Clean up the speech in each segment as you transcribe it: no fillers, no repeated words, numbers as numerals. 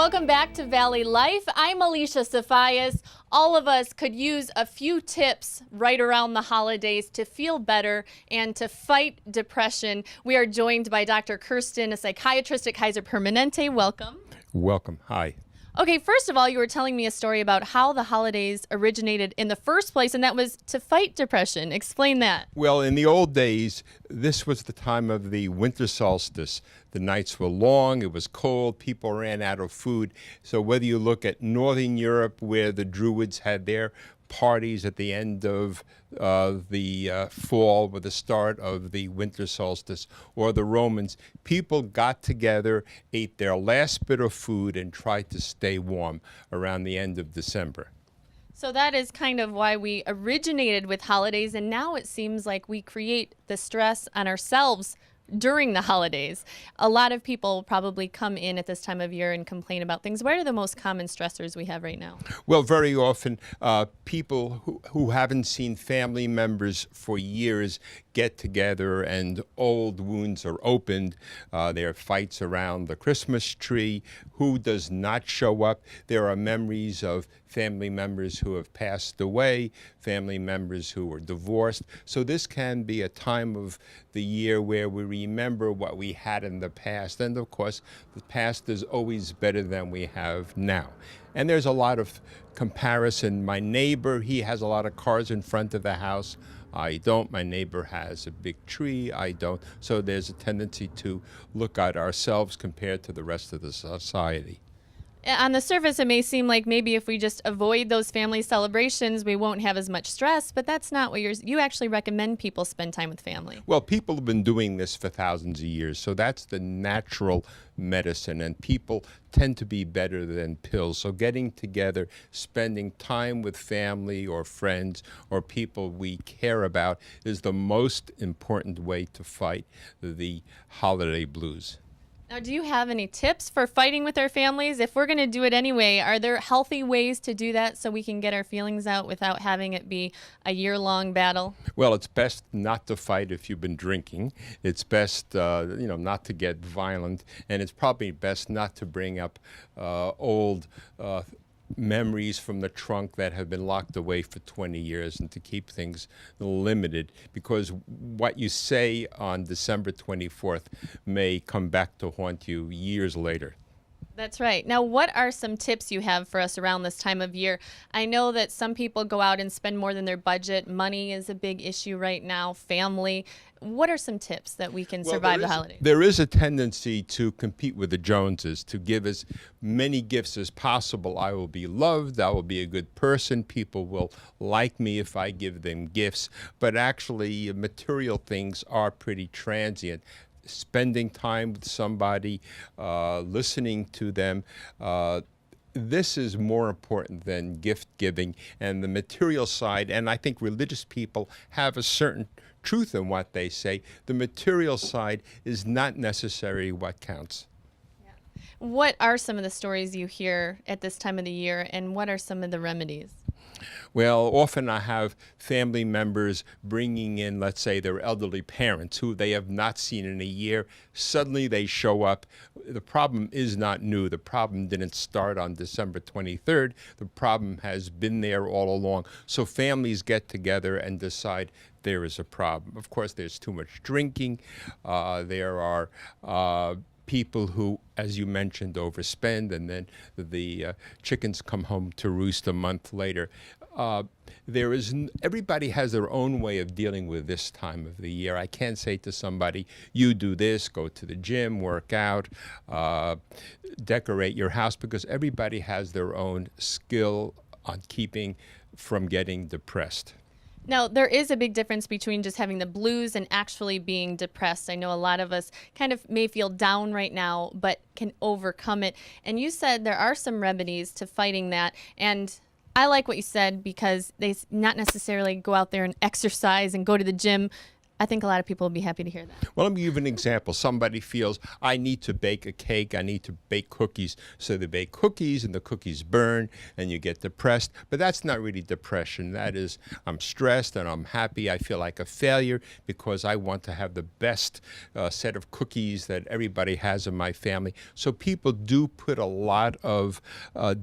Welcome back to Valley Life. I'm Alicia Safias. All of us could use a few tips right around the holidays to feel better and to fight depression. We are joined by Dr. Kirsten, a psychiatrist at Kaiser Permanente. Welcome. Welcome. Hi. Okay, first of all, you were telling me a story about how the holidays originated in the first place, and that was to fight depression. Explain that. Well, in the old days, this was the time of the winter solstice. The nights were long, it was cold, people ran out of food. So whether you look at Northern Europe, where the Druids had their parties at the end of the fall with the start of the winter solstice, or the Romans, people got together, ate their last bit of food, and tried to stay warm around the end of December. So that is kind of why we originated with holidays, and now it seems like we create the stress on ourselves during the holidays. A lot of people probably come in at this time of year and complain about things. What are the most common stressors we have right now? Well, very often people who haven't seen family members for years get together and old wounds are opened. There are fights around the Christmas tree. Who does not show up? There are memories of family members who have passed away, family members who were divorced. So this can be a time of the year where we remember what we had in the past. And of course, the past is always better than we have now. And there's a lot of comparison. My neighbor, he has a lot of cars in front of the house. I don't. My neighbor has a big tree. I don't. So there's a tendency to look at ourselves compared to the rest of the society. On the surface, it may seem like maybe if we just avoid those family celebrations, we won't have as much stress, but that's not what you actually recommend people spend time with family. Well, people have been doing this for thousands of years, so that's the natural medicine, and people tend to be better than pills. So getting together, spending time with family or friends or people we care about is the most important way to fight the holiday blues. Now, do you have any tips for fighting with our families? If we're going to do it anyway, are there healthy ways to do that so we can get our feelings out without having it be a year-long battle? Well, it's best not to fight if you've been drinking. It's best, not to get violent, and it's probably best not to bring up old memories from the trunk that have been locked away for 20 years, and to keep things limited, because what you say on December 24th may come back to haunt you years later. That's right. Now, what are some tips you have for us around this time of year? I know that some people go out and spend more than their budget. Money is a big issue right now, family. What are some tips that we can survive the holidays? There is a tendency to compete with the Joneses, to give as many gifts as possible. I will be loved, I will be a good person, people will like me if I give them gifts. But actually, material things are pretty transient. Spending time with somebody, listening to them, this is more important than gift giving and the material side. And I think religious people have a certain truth in what they say. The material side is not necessarily what counts. Yeah. What are some of the stories you hear at this time of the year, and what are some of the remedies? Well, often I have family members bringing in, let's say, their elderly parents who they have not seen in a year. Suddenly they show up. The problem is not new. The problem didn't start on December 23rd. The problem has been there all along. So families get together and decide there is a problem. Of course, there's too much drinking. There are people who, as you mentioned, overspend, and then the chickens come home to roost a month later. Everybody has their own way of dealing with this time of the year. I can't say to somebody, you do this, go to the gym, work out, decorate your house, because everybody has their own skill on keeping from getting depressed. Now, there is a big difference between just having the blues and actually being depressed. I know a lot of us kind of may feel down right now, but can overcome it. And you said there are some remedies to fighting that. And I like what you said, because they not necessarily go out there and exercise and go to the gym. I think a lot of people will be happy to hear that. Well, let me give you an example. Somebody feels, I need to bake a cake, I need to bake cookies. So they bake cookies and the cookies burn and you get depressed. But that's not really depression. That is, I'm stressed and I'm happy. I feel like a failure because I want to have the best set of cookies that everybody has in my family. So people do put a lot of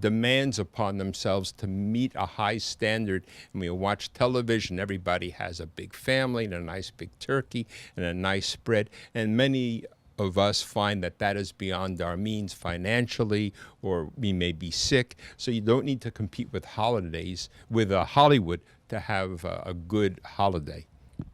demands upon themselves to meet a high standard. And when you watch television, everybody has a big family and a nice big turkey and a nice spread, and many of us find that that is beyond our means financially, or we may be sick. So you don't need to compete with holidays, with Hollywood, to have a good holiday.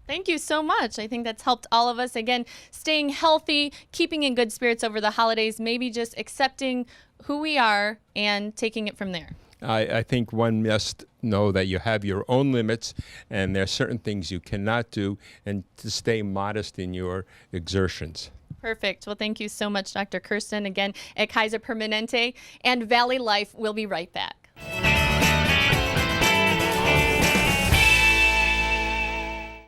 Thank you so much. I think that's helped all of us. Again, staying healthy, keeping in good spirits over the holidays, maybe just accepting who we are and taking it from there. I think one must know that you have your own limits and there are certain things you cannot do, and to stay modest in your exertions. Perfect. Well, thank you so much, Dr. Kirsten, again at Kaiser Permanente and Valley Life. We'll be right back.